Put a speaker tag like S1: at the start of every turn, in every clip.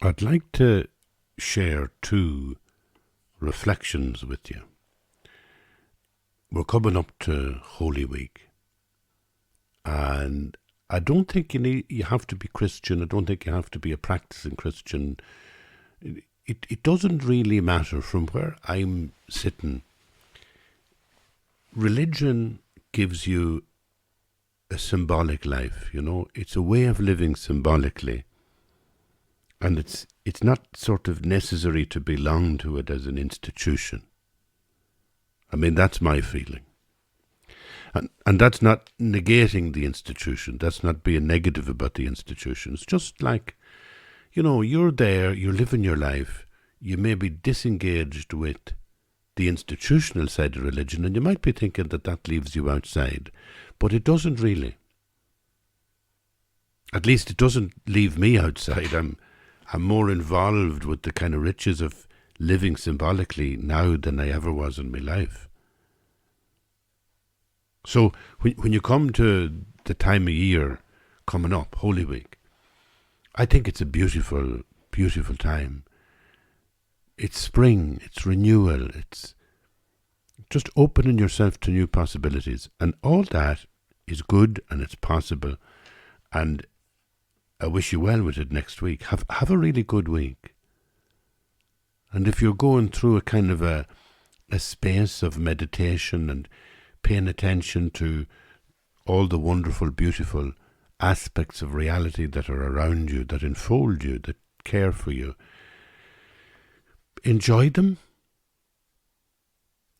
S1: I'd like to share two reflections with you. We're coming up to Holy Week, and I don't think you have to be Christian. I don't think you have to be a practicing Christian. It doesn't really matter from where I'm sitting. Religion gives you a symbolic life, It's a way of living symbolically. And it's not sort of necessary to belong to it as an institution. I mean, that's my feeling. And that's not negating the institution. That's not being negative about the institution. It's just like, you're there, you're living your life. You may be disengaged with the institutional side of religion, and you might be thinking that leaves you outside. But it doesn't really. At least it doesn't leave me outside. I'm more involved with the kind of riches of living symbolically now than I ever was in my life. So when you come to the time of year coming up, Holy Week, I think it's a beautiful, beautiful time. It's spring, it's renewal, it's just opening yourself to new possibilities. And all that is good and it's possible. And I wish you well with it next week. Have a really good week. And if you're going through a kind of a space of meditation and paying attention to all the wonderful, beautiful aspects of reality that are around you, that enfold you, that care for you, enjoy them.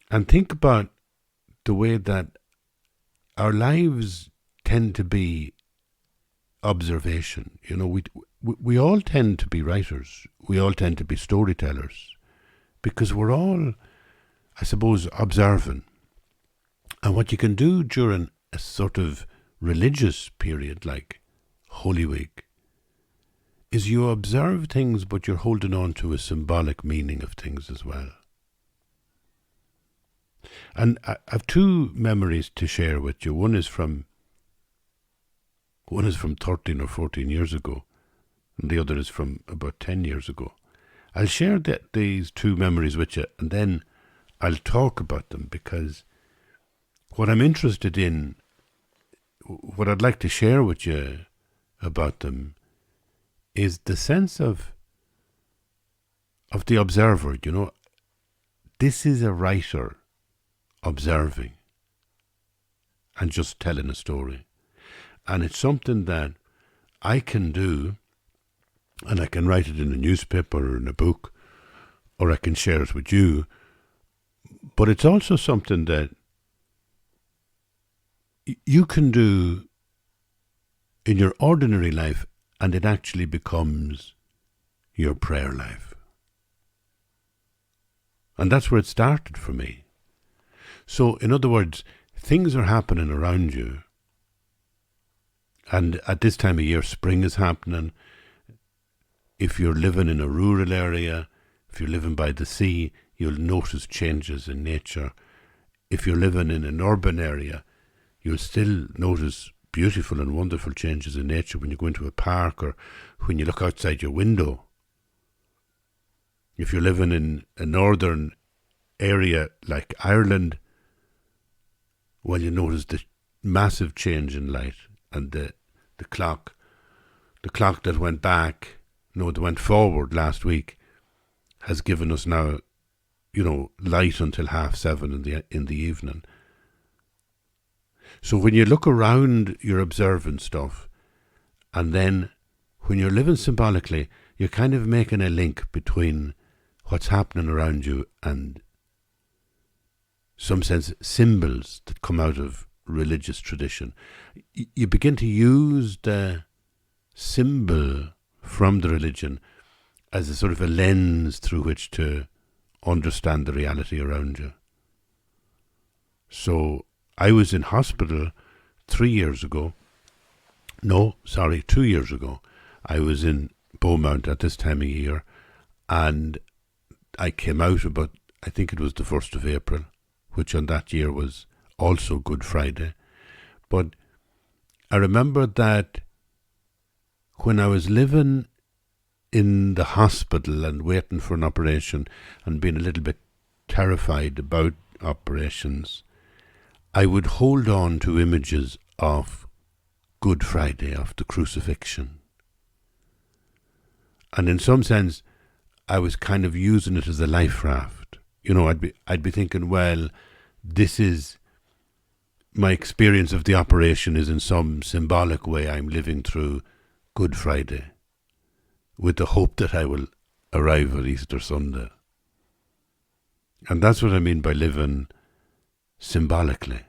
S1: And think about the way that our lives tend to be observation. We all tend to be writers. We all tend to be storytellers because we're all, I suppose, observing. And what you can do during a sort of religious period like Holy Week is you observe things, but you're holding on to a symbolic meaning of things as well. And I have two memories to share with you. One is from 13 or 14 years ago, and the other is from about 10 years ago. I'll share these two memories with you, and then I'll talk about them, because what I'm interested in, what I'd like to share with you about them, is the sense of the observer. This is a writer observing and just telling a story. And it's something that I can do, and I can write it in a newspaper or in a book, or I can share it with you. But it's also something that you can do in your ordinary life, and it actually becomes your prayer life. And that's where it started for me. So, in other words, things are happening around you. And at this time of year, spring is happening. If you're living in a rural area, if you're living by the sea, you'll notice changes in nature. If you're living in an urban area, you'll still notice beautiful and wonderful changes in nature when you go into a park or when you look outside your window. If you're living in a northern area like Ireland, well, you notice the massive change in light, and the clock that went back, that went forward last week, has given us now, light until 7:30 in the evening. So when you look around, you're observing stuff, and then when you're living symbolically, you're kind of making a link between what's happening around you and some sense symbols that come out of religious tradition. You begin to use the symbol from the religion as a sort of a lens through which to understand the reality around you. So I was in hospital 2 years ago. I was in Beaumont at this time of year, and I came out about, I think it was the 1st of April, which on that year was also Good Friday. But I remember that when I was living in the hospital and waiting for an operation and being a little bit terrified about operations, I would hold on to images of Good Friday, of the crucifixion. And in some sense, I was kind of using it as a life raft. You know, I'd be thinking, well, this is my experience of the operation is in some symbolic way I'm living through Good Friday with the hope that I will arrive at Easter Sunday. And that's what I mean by living symbolically.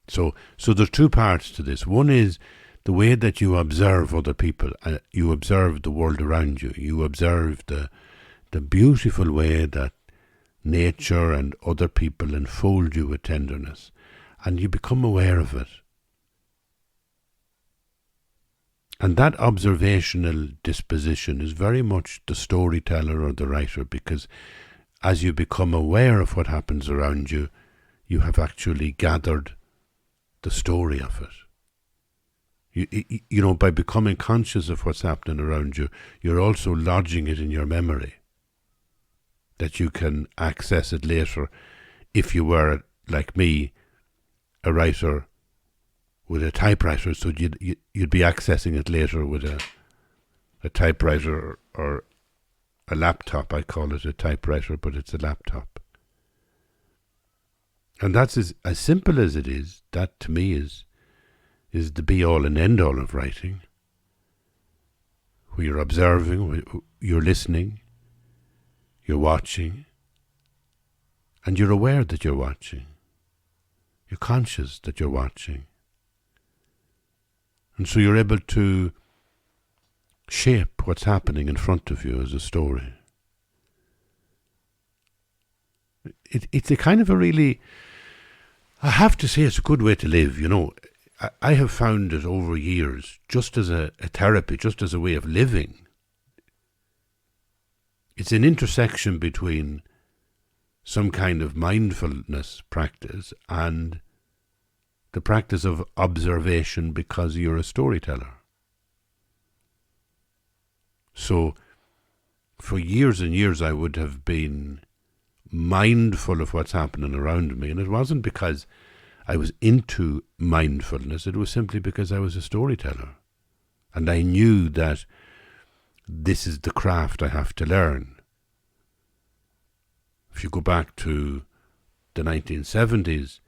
S1: So there's two parts to this. One is the way that you observe other people, you observe the world around you. You observe the beautiful way that nature and other people enfold you with tenderness, and you become aware of it. And that observational disposition is very much the storyteller or the writer, because as you become aware of what happens around you, you have actually gathered the story of it. You know, by becoming conscious of what's happening around you, you're also lodging it in your memory, that you can access it later if you were, like me, a writer with a typewriter, so you'd be accessing it later with a typewriter or a laptop. I call it a typewriter, but it's a laptop. And that's as simple as it is. That to me is the be-all and end-all of writing, where you're observing, you're listening, you're watching, and you're aware that you're watching. You're conscious that you're watching. And so you're able to shape what's happening in front of you as a story. It's a kind of a really, I have to say, it's a good way to live, you know. I have found it over years, just as a therapy, just as a way of living. It's an intersection between some kind of mindfulness practice and the practice of observation, because you're a storyteller. So for years and years I would have been mindful of what's happening around me, and it wasn't because I was into mindfulness, it was simply because I was a storyteller. And I knew that this is the craft I have to learn. If you go back to the 1970s,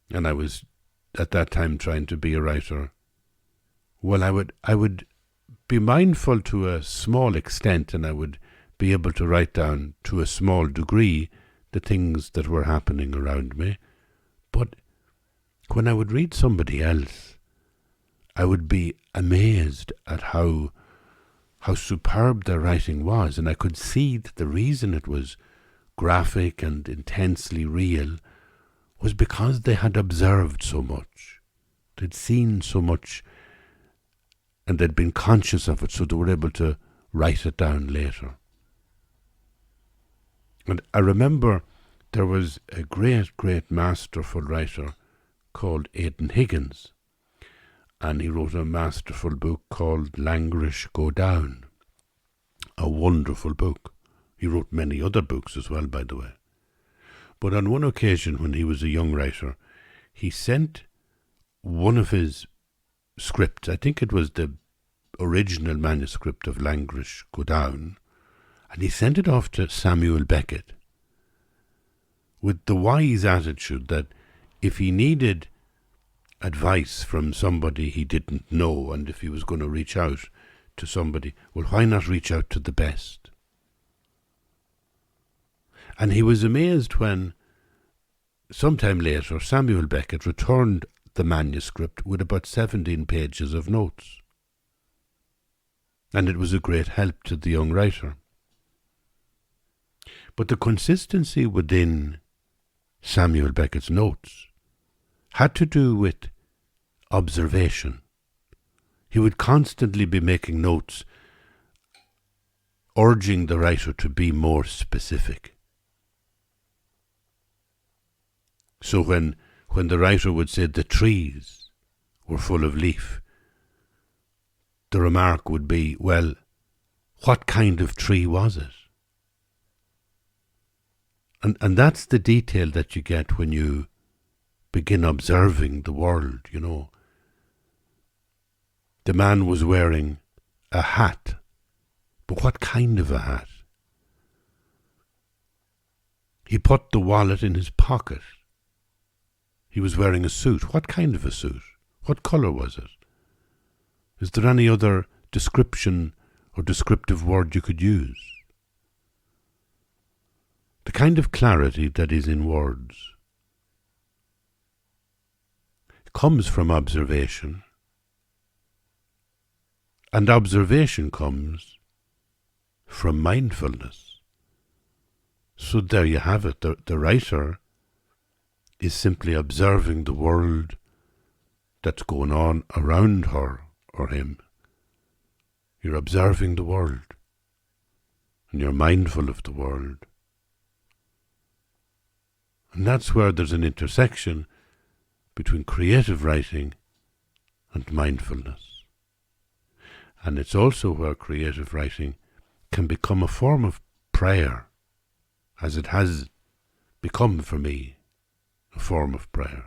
S1: and I was at that time trying to be a writer, well, I would be mindful to a small extent, and I would be able to write down to a small degree the things that were happening around me. But when I would read somebody else, I would be amazed at how superb their writing was, and I could see that the reason it was graphic and intensely real was because they had observed so much. They'd seen so much, and they'd been conscious of it, so they were able to write it down later. And I remember there was a great masterful writer called Aidan Higgins, and he wrote a masterful book called Language Go Down, a wonderful book. He wrote many other books as well, by the way. But on one occasion when he was a young writer, he sent one of his scripts, I think it was the original manuscript of Language Go Down, and he sent it off to Samuel Beckett with the wise attitude that if he needed advice from somebody he didn't know, and if he was going to reach out to somebody, well, why not reach out to the best? And he was amazed when, sometime later, Samuel Beckett returned the manuscript with about 17 pages of notes. And it was a great help to the young writer. But the consistency within Samuel Beckett's notes had to do with observation. He would constantly be making notes, urging the writer to be more specific. So when the writer would say the trees were full of leaf, the remark would be, well, what kind of tree was it? And that's the detail that you get when you begin observing the world, you know. The man was wearing a hat, but what kind of a hat? He put the wallet in his pocket. He was wearing a suit. What kind of a suit? What colour was it? Is there any other description or descriptive word you could use? The kind of clarity that is in words comes from observation, and observation comes from mindfulness. So there you have it. The writer is simply observing the world that's going on around her or him. You're observing the world, and you're mindful of the world. And that's where there's an intersection between creative writing and mindfulness. And it's also where creative writing can become a form of prayer, as it has become for me, a form of prayer.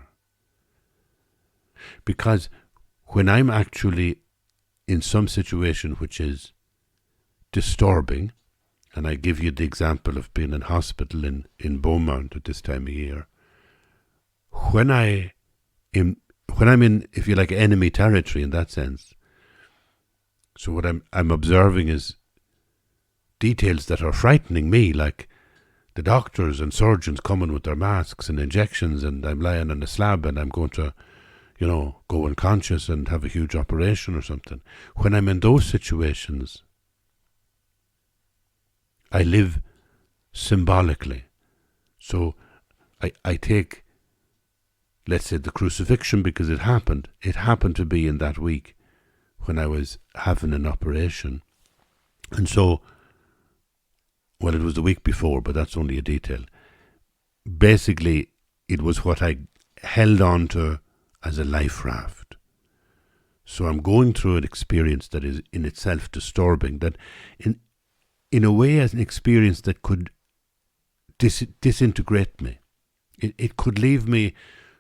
S1: Because when I'm actually in some situation which is disturbing, and I give you the example of being in hospital in Beaumont at this time of year, when I'm in, if you like, enemy territory in that sense, so what I'm observing is details that are frightening me, like the doctors and surgeons coming with their masks and injections, and I'm lying on a slab and I'm going to, go unconscious and have a huge operation or something. When I'm in those situations, I live symbolically. So I take, let's say, the crucifixion, because it happened to be in that week when I was having an operation. And so, well, it was the week before, but that's only a detail. Basically, it was what I held on to as a life raft. So I'm going through an experience that is in itself disturbing, that in a way as an experience that could disintegrate me. It could leave me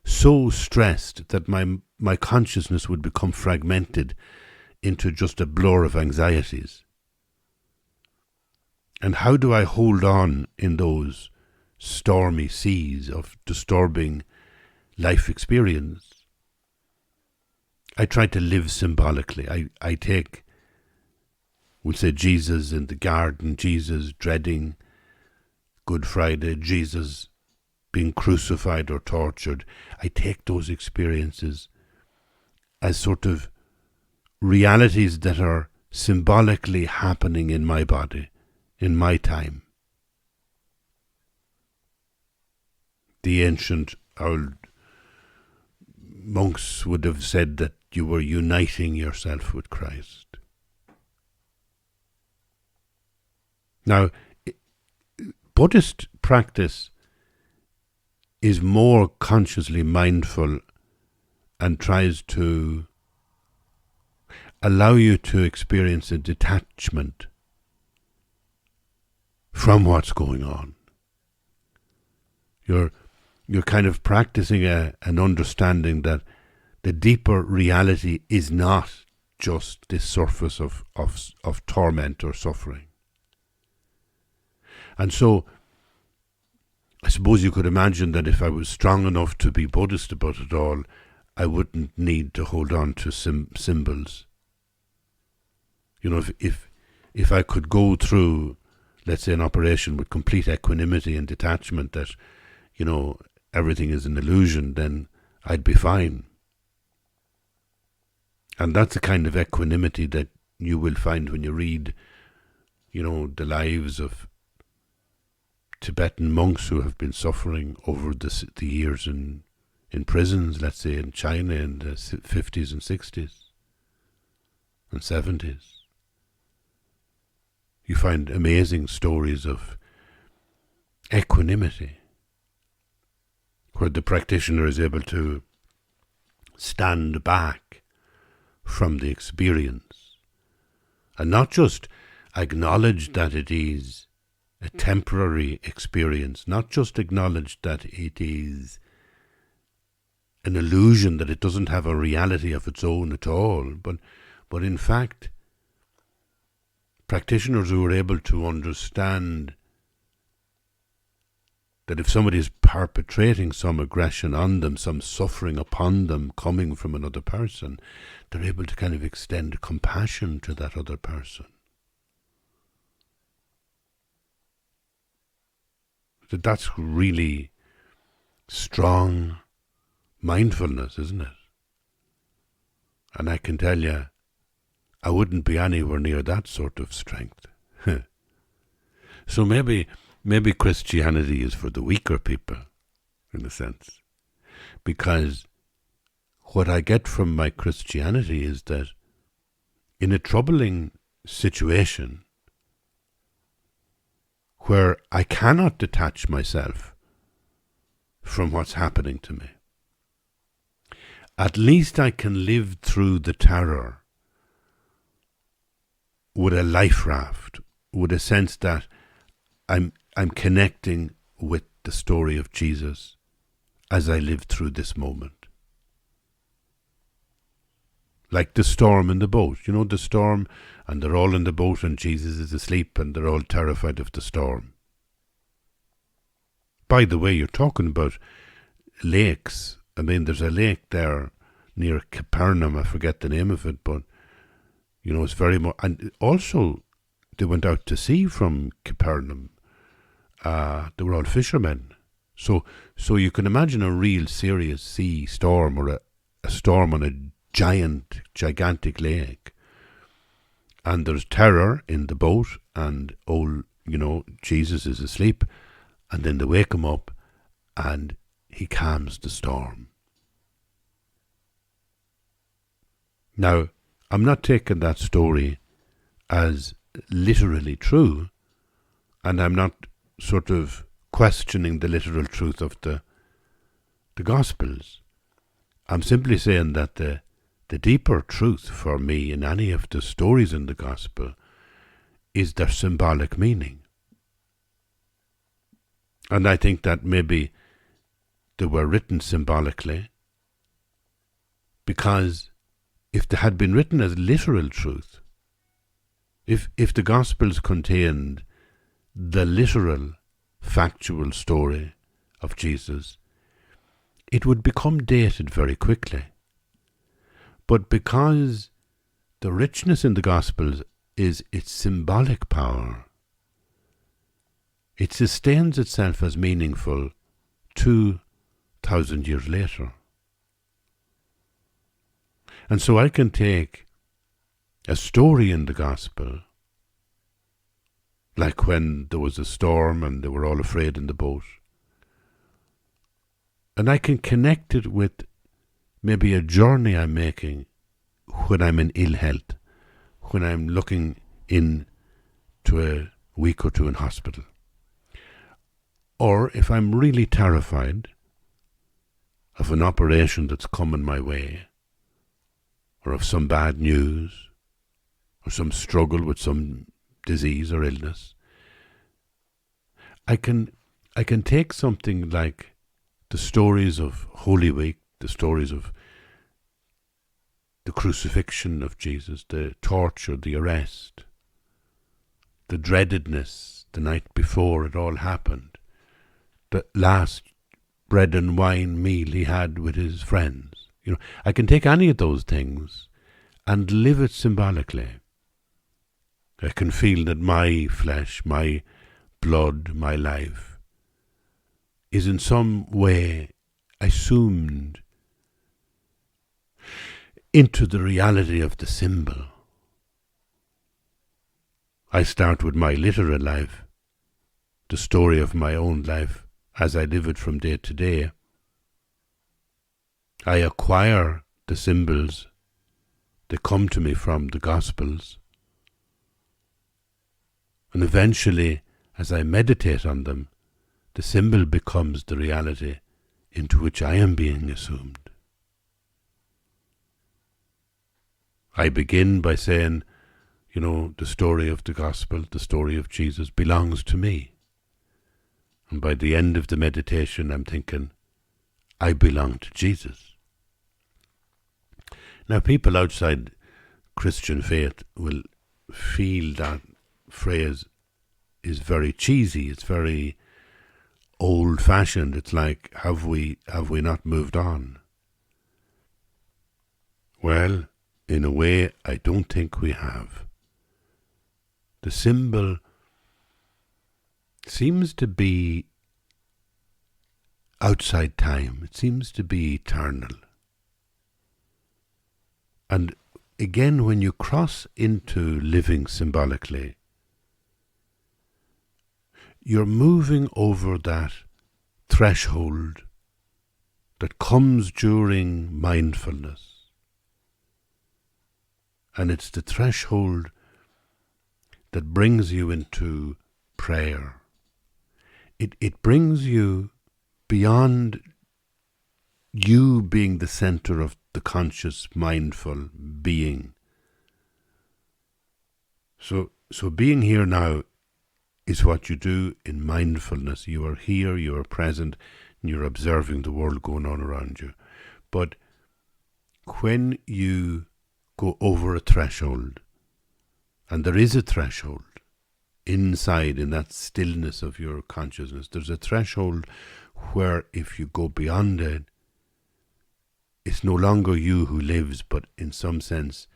S1: so stressed that my consciousness would become fragmented into just a blur of anxieties. And how do I hold on in those stormy seas of disturbing life experience? I try to live symbolically. I take, we'll say, Jesus in the garden, Jesus dreading Good Friday, Jesus being crucified or tortured. I take those experiences as sort of realities that are symbolically happening in my body, in my time. The ancient old monks would have said that you were uniting yourself with Christ. Now, Buddhist practice is more consciously mindful and tries to allow you to experience a detachment from what's going on. You're kind of practicing an understanding that the deeper reality is not just this surface of torment or suffering. And so, I suppose you could imagine that if I was strong enough to be Buddhist about it all, I wouldn't need to hold on to symbols. If I could go through, let's say, an operation with complete equanimity and detachment, that, everything is an illusion, then I'd be fine. And that's the kind of equanimity that you will find when you read, the lives of Tibetan monks who have been suffering over the years in prisons, let's say in China in the 50s and 60s and 70s. You find amazing stories of equanimity, where the practitioner is able to stand back from the experience and not just acknowledge that it is a temporary experience, not just acknowledge that it is an illusion, that it doesn't have a reality of its own at all, but in fact, practitioners who are able to understand that if somebody is perpetrating some aggression on them, some suffering upon them coming from another person, they're able to kind of extend compassion to that other person. So that's really strong mindfulness, isn't it? And I can tell you, I wouldn't be anywhere near that sort of strength. So maybe Christianity is for the weaker people, in a sense. Because what I get from my Christianity is that in a troubling situation where I cannot detach myself from what's happening to me, at least I can live through the terror with a life raft, with a sense that I'm connecting with the story of Jesus as I live through this moment. Like the storm in the boat. You know, the storm, and they're all in the boat and Jesus is asleep and they're all terrified of the storm. By the way, you're talking about lakes. I mean, there's a lake there near Capernaum. I forget the name of it, but, you know, it's very much... And also, they went out to sea from Capernaum. They were all fishermen. So you can imagine a real serious sea storm, or a storm on a gigantic lake. And there's terror in the boat, and Jesus is asleep, and then they wake him up and he calms the storm. Now, I'm not taking that story as literally true, and I'm not sort of questioning the literal truth of the Gospels. I'm simply saying that the deeper truth for me in any of the stories in the Gospel is their symbolic meaning. And I think that maybe they were written symbolically, because if they had been written as literal truth, if the Gospels contained the literal, factual story of Jesus, it would become dated very quickly. But because the richness in the Gospels is its symbolic power, it sustains itself as meaningful 2,000 years later. And so I can take a story in the Gospel, like when there was a storm and they were all afraid in the boat, and I can connect it with maybe a journey I'm making when I'm in ill health, when I'm looking into a week or two in hospital. Or if I'm really terrified of an operation that's coming my way, or of some bad news, or some struggle with some disease or illness, I can take something like the stories of Holy Week, the stories of the crucifixion of Jesus, the torture, the arrest, the dreadedness the night before it all happened, the last bread and wine meal he had with his friends. You know, I can take any of those things and live it symbolically. I can feel that my flesh, my blood, my life is in some way assumed into the reality of the symbol. I start with my literal life, the story of my own life as I live it from day to day. I acquire the symbols that come to me from the Gospels, and eventually, as I meditate on them, the symbol becomes the reality into which I am being assumed. I begin by saying, You know, the story of the gospel, the story of Jesus belongs to me. And by the end of the meditation, I'm thinking, I belong to Jesus. Now, people outside Christian faith will feel that phrase is very cheesy. It's very old-fashioned. It's like, have we not moved on? Well, in a way, I don't think we have. The symbol seems to be outside time. It seems to be eternal. And again, when you cross into living symbolically, you're moving over that threshold that comes during mindfulness. And it's the threshold that brings you into prayer. It brings you beyond you being the center of the conscious, mindful being. So being here now is what you do in mindfulness. You are here, you are present, and you're observing the world going on around you. But when you go over a threshold, and there is a threshold inside in that stillness of your consciousness, there's a threshold where if you go beyond it, it's no longer you who lives, but in some sense,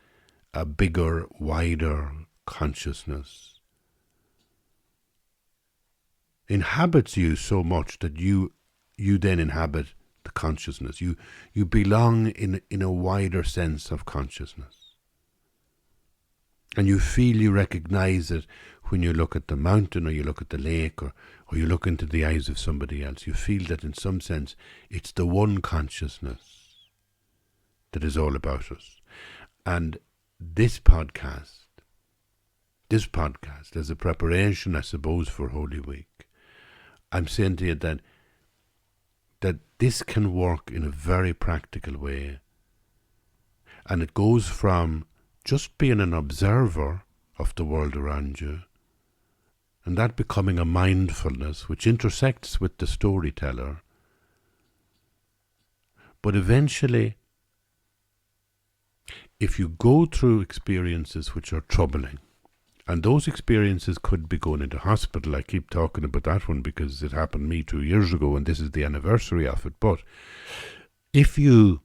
S1: a bigger, wider consciousness inhabits you so much that you then inhabit the consciousness. You belong in a wider sense of consciousness. And you feel, you recognize it when you look at the mountain or you look at the lake or you look into the eyes of somebody else. You feel that in some sense it's the one consciousness that is all about us. And this podcast as a preparation, I suppose, for Holy Week, I'm saying to you that this can work in a very practical way. And it goes from just being an observer of the world around you, and that becoming a mindfulness which intersects with the storyteller. But eventually, if you go through experiences which are troubling, and those experiences could be going into hospital. I keep talking about that one because it happened to me 2 years ago and this is the anniversary of it. But if you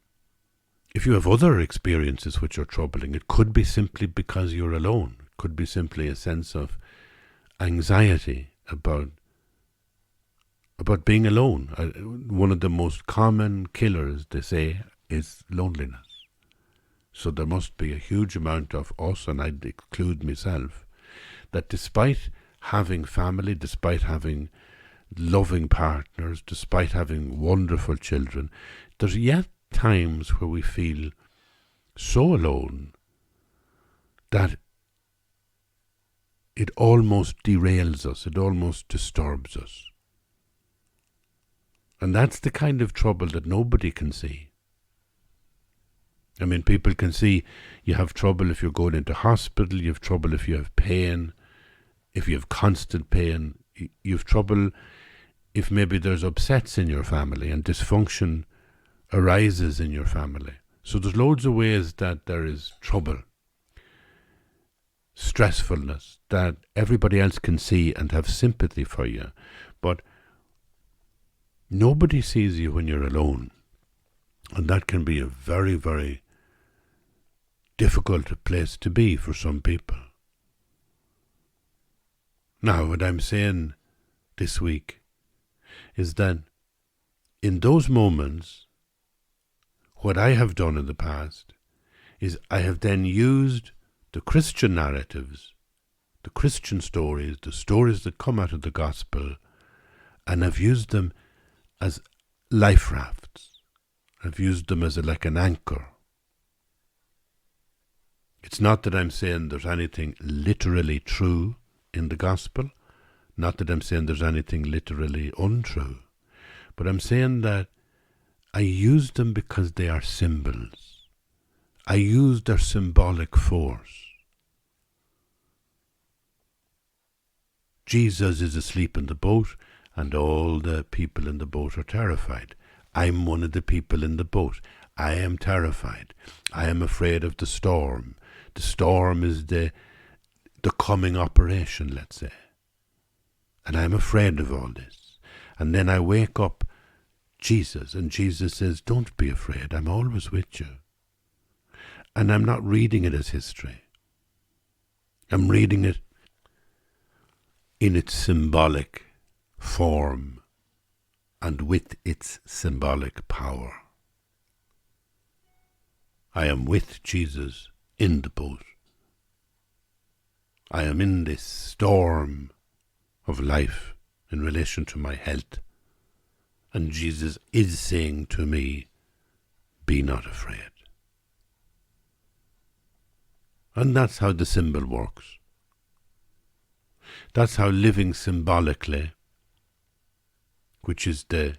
S1: have other experiences which are troubling, it could be simply because you're alone. It could be simply a sense of anxiety about being alone. One of the most common killers, they say, is loneliness. So there must be a huge amount of us, and I'd include myself, that despite having family, despite having loving partners, despite having wonderful children, there's yet times where we feel so alone that it almost derails us, it almost disturbs us. And that's the kind of trouble that nobody can see. I mean, people can see you have trouble if you're going into hospital, you have trouble if you have pain, if you have constant pain, you have trouble if maybe there's upsets in your family and dysfunction arises in your family. So there's loads of ways that there is trouble, stressfulness, that everybody else can see and have sympathy for you. But nobody sees you when you're alone. And that can be a very, very difficult place to be for some people. Now, what I'm saying this week is that in those moments, what I have done in the past is I have then used the Christian narratives, the Christian stories, the stories that come out of the gospel, and I've used them as life rafts. I've used them as like an anchor. It's not that I'm saying there's anything literally true in the gospel, not that I'm saying there's anything literally untrue, but I'm saying that I use them because they are symbols. I use their symbolic force. Jesus is asleep in the boat, and all the people in the boat are terrified. I'm one of the people in the boat. I am terrified. I am afraid of the storm. The storm is the coming operation, let's say. And I'm afraid of all this. And then I wake up Jesus, and Jesus says, don't be afraid. I'm always with you. And I'm not reading it as history. I'm reading it in its symbolic form and with its symbolic power. I am with Jesus in the boat. I am in this storm of life in relation to my health. And Jesus is saying to me, be not afraid. And that's how the symbol works. That's how living symbolically, which is the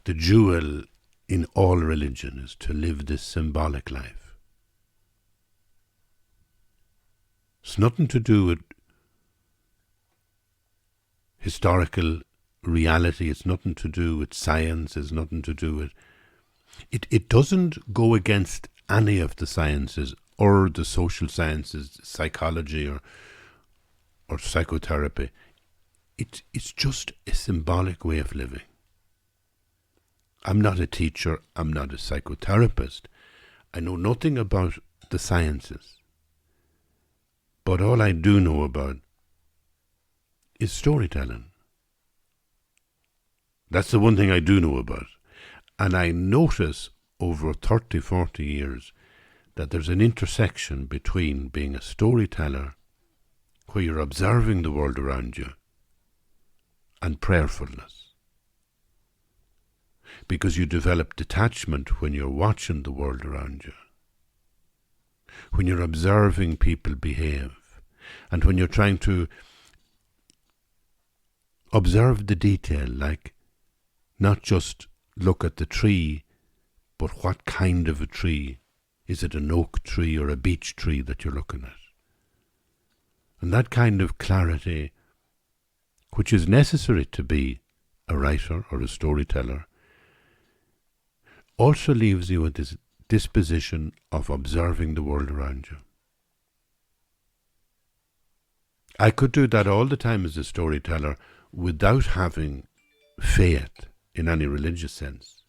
S1: jewel in all religion, is to live this symbolic life. It's nothing to do with historical reality. It's nothing to do with science. It's nothing to do with... It doesn't go against any of the sciences or the social sciences, psychology or psychotherapy. It's just a symbolic way of living. I'm not a teacher. I'm not a psychotherapist. I know nothing about the sciences. But all I do know about is storytelling. That's the one thing I do know about. And I notice over 30, 40 years that there's an intersection between being a storyteller, where you're observing the world around you, and prayerfulness. Because you develop detachment when you're watching the world around you, when you're observing people behave, and when you're trying to observe the detail, like not just look at the tree, but what kind of a tree. Is it an oak tree or a beech tree that you're looking at? And that kind of clarity, which is necessary to be a writer or a storyteller, also leaves you with this disposition of observing the world around you. I could do that all the time as a storyteller without having faith in any religious sense.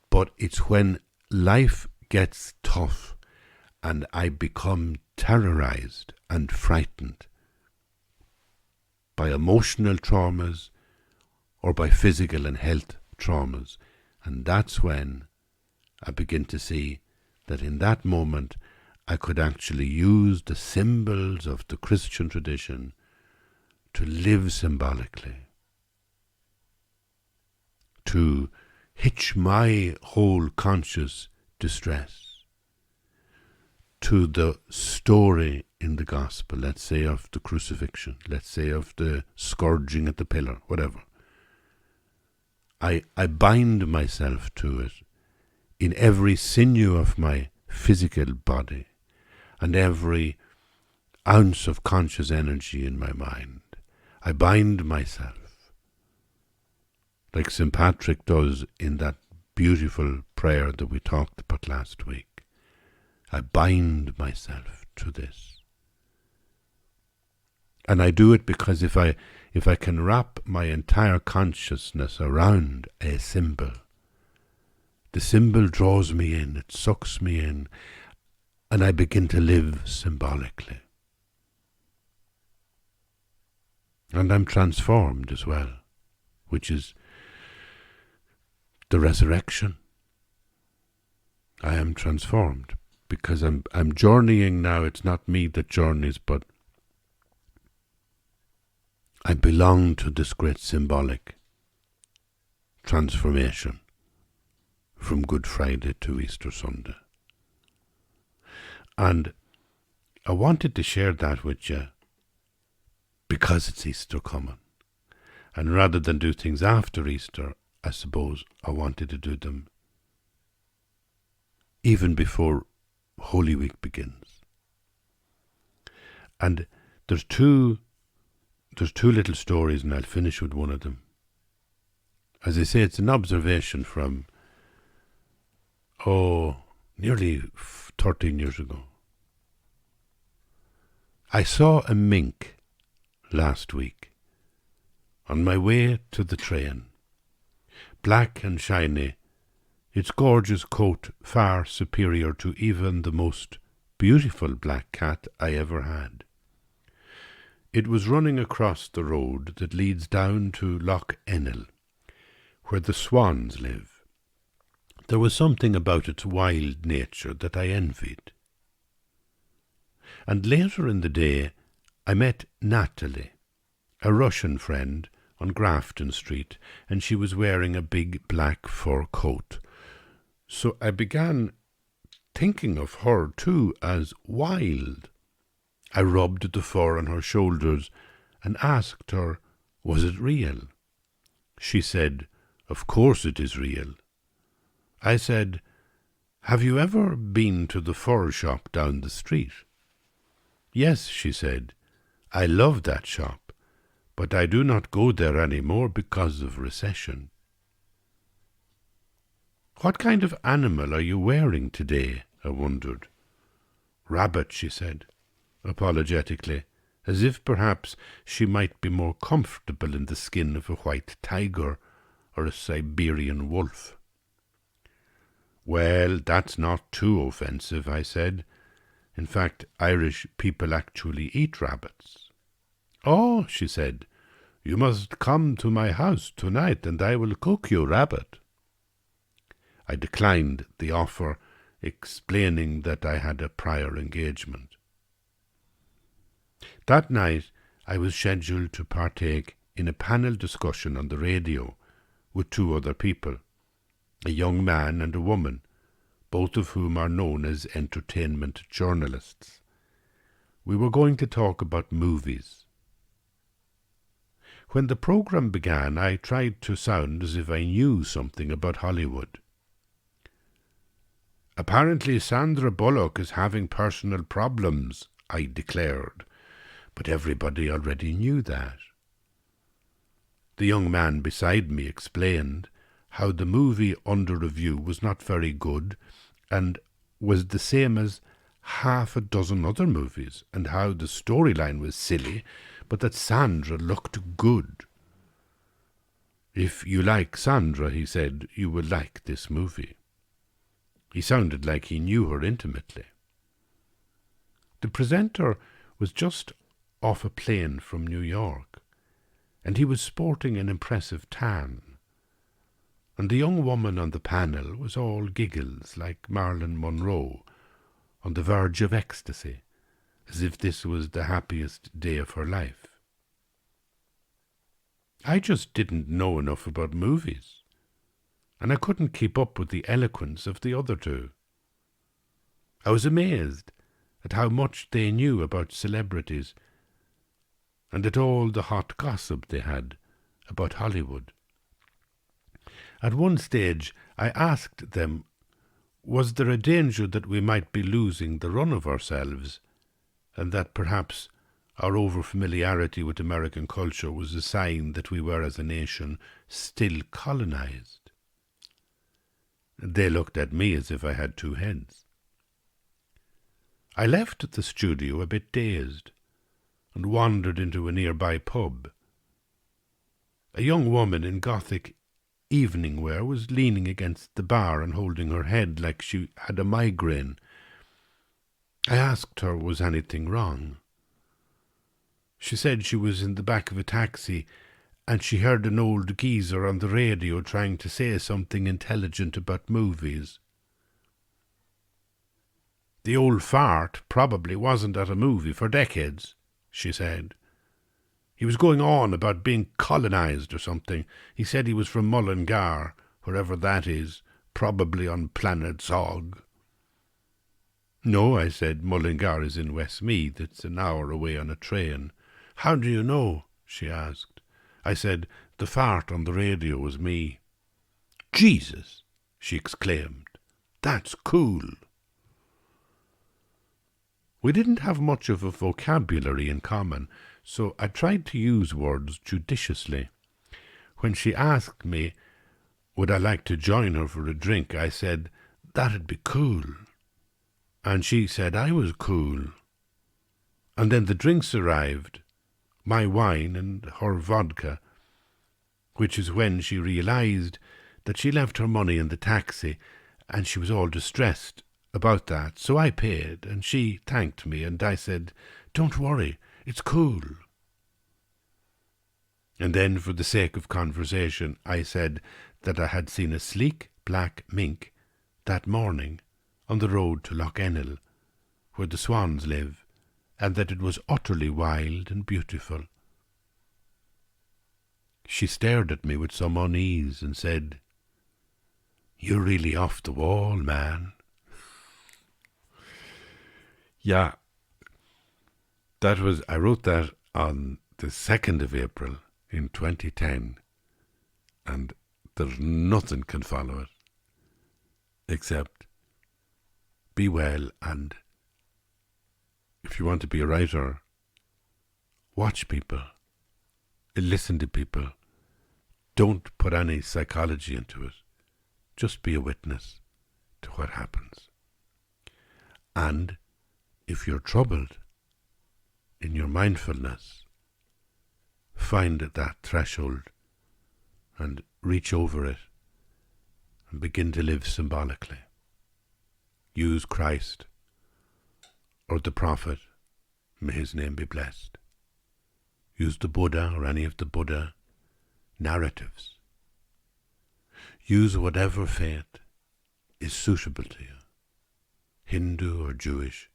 S1: But it's when life gets tough and I become terrorized and frightened by emotional traumas or by physical and health traumas. And that's when I begin to see that in that moment I could actually use the symbols of the Christian tradition to live symbolically, to hitch my whole conscious distress to the story in the gospel, let's say of the crucifixion, let's say of the scourging at the pillar, whatever. I bind myself to it in every sinew of my physical body and every ounce of conscious energy in my mind. I bind myself, like St. Patrick does in that beautiful prayer that we talked about last week. I bind myself to this. And I do it because if I can wrap my entire consciousness around a symbol, the symbol draws me in, it sucks me in, and I begin to live symbolically. And I'm transformed as well, which is the resurrection. I am transformed because I'm journeying now. It's not me that journeys, but I belong to this great symbolic transformation from Good Friday to Easter Sunday. And I wanted to share that with you because it's Easter coming. And rather than do things after Easter, I suppose I wanted to do them even before Holy Week begins. And there's two There's two little stories and I'll finish with one of them. As I say, it's an observation from, nearly 13 years ago. I saw a mink last week on my way to the train. Black and shiny, its gorgeous coat far superior to even the most beautiful black cat I ever had. It was running across the road that leads down to Loch Ennel, where the swans live. There was something about its wild nature that I envied. And later in the day, I met Natalie, a Russian friend, on Grafton Street, and she was wearing a big black fur coat. So I began thinking of her too as wild. I rubbed the fur on her shoulders and asked her, was it real? She said, of course it is real. I said, have you ever been to the fur shop down the street? Yes, she said, I love that shop, but I do not go there any more because of recession. What kind of animal are you wearing today? I wondered. Rabbit, she said, apologetically, as if perhaps she might be more comfortable in the skin of a white tiger or a Siberian wolf. Well, that's not too offensive, I said. In fact, Irish people actually eat rabbits. Oh, she said, you must come to my house tonight and I will cook you rabbit. I declined the offer, explaining that I had a prior engagement. That night I was scheduled to partake in a panel discussion on the radio with two other people, a young man and a woman, both of whom are known as entertainment journalists. We were going to talk about movies. When the program began, I tried to sound as if I knew something about Hollywood. Apparently Sandra Bullock is having personal problems, I declared, but everybody already knew that. The young man beside me explained how the movie under review was not very good and was the same as half a dozen other movies, and how the storyline was silly, but that Sandra looked good. If you like Sandra, he said, you will like this movie. He sounded like he knew her intimately. The presenter was just off a plane from New York, and he was sporting an impressive tan. And the young woman on the panel was all giggles like Marilyn Monroe, on the verge of ecstasy, as if this was the happiest day of her life. I just didn't know enough about movies, and I couldn't keep up with the eloquence of the other two. I was amazed at how much they knew about celebrities and at all the hot gossip they had about Hollywood. At one stage I asked them, was there a danger that we might be losing the run of ourselves, and that perhaps our overfamiliarity with American culture was a sign that we were as a nation still colonized? They looked at me as if I had two heads. I left the studio a bit dazed and wandered into a nearby pub. A young woman in Gothic evening wear was leaning against the bar and holding her head like she had a migraine. I asked her, was anything wrong? She said she was in the back of a taxi and she heard an old geezer on the radio trying to say something intelligent about movies. The old fart probably wasn't at a movie for decades, she said. He was going on about being colonized or something. He said he was from Mullingar, wherever that is, probably on planet Zog. No, I said, Mullingar is in Westmeath. It's an hour away on a train. How do you know? She asked. I said, the fart on the radio was me. Jesus, she exclaimed. That's cool. We didn't have much of a vocabulary in common, so I tried to use words judiciously. When she asked me, would I like to join her for a drink, I said, that'd be cool. And she said I was cool. And then the drinks arrived, my wine and her vodka, which is when she realised that she left her money in the taxi, and she was all distressed about that. So I paid, and she thanked me, and I said, don't worry, it's cool. And then, for the sake of conversation, I said that I had seen a sleek black mink that morning on the road to Loch Ennel, where the swans live, and that it was utterly wild and beautiful. She stared at me with some unease and said, you're really off the wall, man. Yeah, I wrote that on the 2nd of April in 2010, and there's nothing can follow it except be well, and if you want to be a writer, watch people, listen to people, don't put any psychology into it, just be a witness to what happens. And if you're troubled in your mindfulness, find that threshold and reach over it and begin to live symbolically. Use Christ or the Prophet, may his name be blessed. Use the Buddha or any of the Buddha narratives. Use whatever faith is suitable to you, Hindu or Jewish,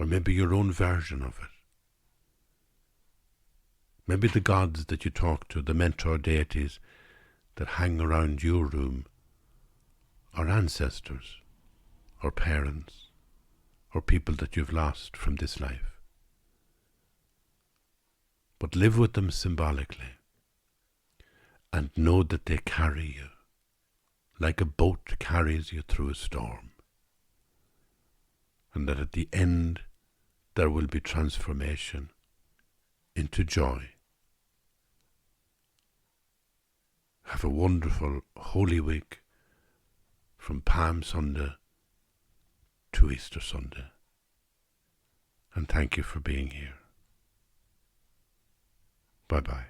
S1: or maybe your own version of it. Maybe the gods that you talk to, the mentor deities that hang around your room, are ancestors, or parents, or people that you've lost from this life. But live with them symbolically, and know that they carry you, like a boat carries you through a storm, and that at the end there will be transformation into joy. Have a wonderful Holy Week from Palm Sunday to Easter Sunday. And thank you for being here. Bye-bye.